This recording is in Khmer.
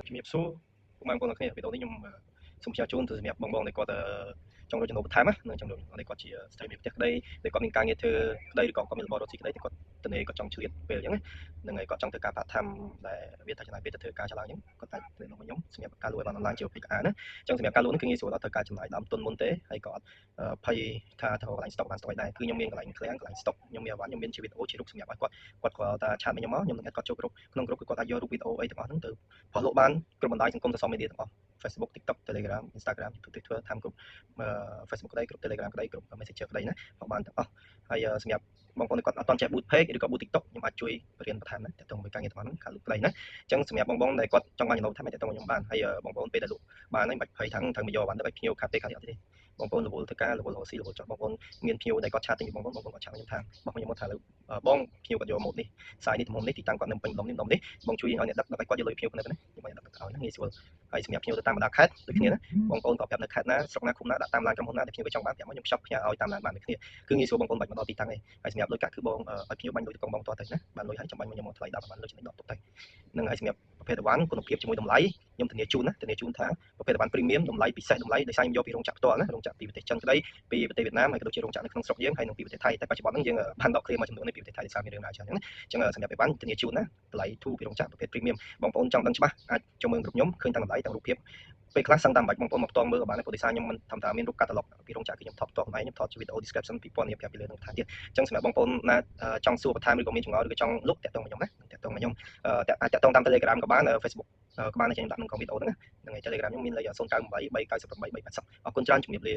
ជំរាបសួរបងប្អូនទាំងគ្នាវីដេអូនេះខ្ញុំសូមផ្សាយជូនទៅសម្រាប់បងប្អូនដែលគាត់ចង់រកចំណូលបន្ថែមណានិងចំណូលដែលគាត់ជាស្ត្រីមានផ្ទះក្តីដែលគាត់មានការងារធ្វើក្តីឬក៏គាត់មានរបររកស៊ីក្តីតែគាត់ទៅនេះគាត់ចង់ឆ្លៀតពេលអញ្ចឹងហ្នឹងហើយគាត់ចង់ធ្វើការ part time ដែលវាថាចំណាយពេលទៅធ្វើការឆ្លើយអញ្ចឹងគាត់តែទៅមកខ្ញុំសម្រាប់ការលក់ឲ្យបានអនឡាញជាពីកអាណាអញ្ចឹងសម្រាប់ការលក់នេះគឺងាយស្រួលដល់ត្រូវការចំណាយដើមទុនមុនទេហើយក៏អត់ភ័យថាទៅកន្លែង stock បាន stock ឲ្យដែរគឺខ្ញុំមានកន្លែង clear កន្លែង stock ខ្ញុំមានអវ៉ាន់ខ្ញុំមានជាវីដេអូជារូបសម្រាប់ឲ្យគាត់គ្រាន់តែឆាតមកខ្ញុំមកខ្ញុំនឹងគាត់ចូលគ្រប់ក្នុងគ្រប់គឺគាត់អាចយករូបវីដេអូអីទាំងអស់ហ្នឹងទៅផុសលក់បានគ្រប់បណ្ដាញសង្គម social media ទាំងអស់ Facebook TikTok Telegram Instagram YouTube Twitter តាមគ្រប់ Facebook ក្តីគ្រប់ Telegram ក្តីគ្រប់ Messenger ក្តីណាមកបានទាំងអស់ហើយសម្រាប់បងប្អូនគាត់អត់តន់ចេះ boot page ឬក៏ boot TikTok ខ្ញុំអាចជួយរៀនបន្ថែមណាតើតើមួយការងារទាំងអស់ហ្នឹងការលក់ក្តីណាអញ្ចឹងសម្រាប់បងប្អូនដែលគាត់ចង់បានចំណូលបន្ថែមតើតើខ្ញុំបានហើយបងប្អូនពេលដែលលក់បានហើយមិនបាច់ភ័យថាត្រូវមកយកបានទៅភ្ញៀវខាត់ទេខាត់អត់ទេបងប្អូនរវល់ធ្វើការរវល់រកស៊ីរវល់ចោះបងប្អូនមានភ្ញៀវដែលគាត់ឆាតទិញបងប្អូនគាត់ឆាតខ្ញុំថាបងខ្ញុំមកថាបងភ្ញៀវគាត់យកម៉ូតនេះសាយនេះថ្មនេះទីតាំងគាត់នៅពេញដុំនេះដុំនេះបងជួយឲ្យអ្នកដឹកឲ្យគាត់យកលុយភ្ញៀវគាត់នៅនេះខ្ញុំឲ្យអ្នកដឹកឲ្យងាយស្រួលហើយសម្រាប់ភ្ញៀវទៅតាមបណ្ដាខេត្តដូចគ្នាណាបងប្អូនក៏ប្រាប់នៅខេត្តណាស្រុកណាឃុំណាដាក់តាមឡានក្រុមហ៊ុនណាដែលភ្ញៀវវាចង់បានប្រាប់មកខ្ញុំផ្សព្វផ្ញើឲ្យតាមឡានបានដូចគ្នាគឺងាយស្រួលបងប្អូនបាច់មកដល់ទីតាំងទេហើយសម្រាប់លុយកាក់គឺបងឲ្យភ្ញៀវបាញ់លុយទៅកងបងតទៅណាបានលុយហើយចាំបាញ់មកខ្ញុំមកថ្លៃ10បានលុយចំណេញ10ទុកទៅនឹងហើយសម្រាប់ប្រភេទអវ៉ាន់គុណភាពជាមួយតម្លៃខ្ញុំធានាជូនណាធានាជូនថាប្រភេទអវ៉ាន់ premium តម្លៃពិសេសតម្លៃដោយសារខ្ញុំយកពីរោងចក្រផ្ទាល់ណារោងចក្រពីប្រទេសចិនក្តីពីប្រទេសវៀតណាមហើយក៏ដូចជារោងចក្រនៅក្នុងស្រុកយើងហើយនិងពីប្រទេសថៃតែបច្ចុប្បន្នហ្នឹងយើងបានដកឃ្លាមួយចំនួននេះពីប្រទេសថៃដោយសារមានរឿងរ៉ាវច្រើនហ្នឹងអញ្ចឹងសម្រាប់អីវ៉ាន់ធានាជូនណាតម្លៃធូរពីរោងចក្រប្រភេទ premium បងប្អូនចង់ដឹងច្បាស់អាចចូលមើលគ្រប់ខ្ញុំឃើញទាំងតម្លៃទាំងរូបភាពពេលខ្លះសឹងតាមបាច់បងប្អូនមកផ្ទាល់មើលក៏បានដែរព្រោះដោយសារខ្ញុំមិនធម្មតាមានរូបកាតាឡុកពីរោងចក្រគឺខ្ញុំថតផ្ទាល់ខ្លួនឯងខ្ញុំថតជាវីដេអូ description ពីពណ៌នេះប្រាប់ពីលើនឹងថាទៀតអញ្ចឹងសម្រាប់បងប្អូនណាចង់សួរបន្ថែមឬក៏មានចម្ងល់ឬក៏ចង់លក់តាក់ទងមកខ្ញុំណាតាក់ទងមកខ្ញុំអាចតាក់ទងតាម Telegram ក៏បាន Facebook ក៏បានខ្ញុំដាក់ក្នុងវីដេអូហ្នឹងហ្នឹងហើយ Telegram ខ្ញុំមានលេខ098 398 380អរគុណច្រើនជំរាបលា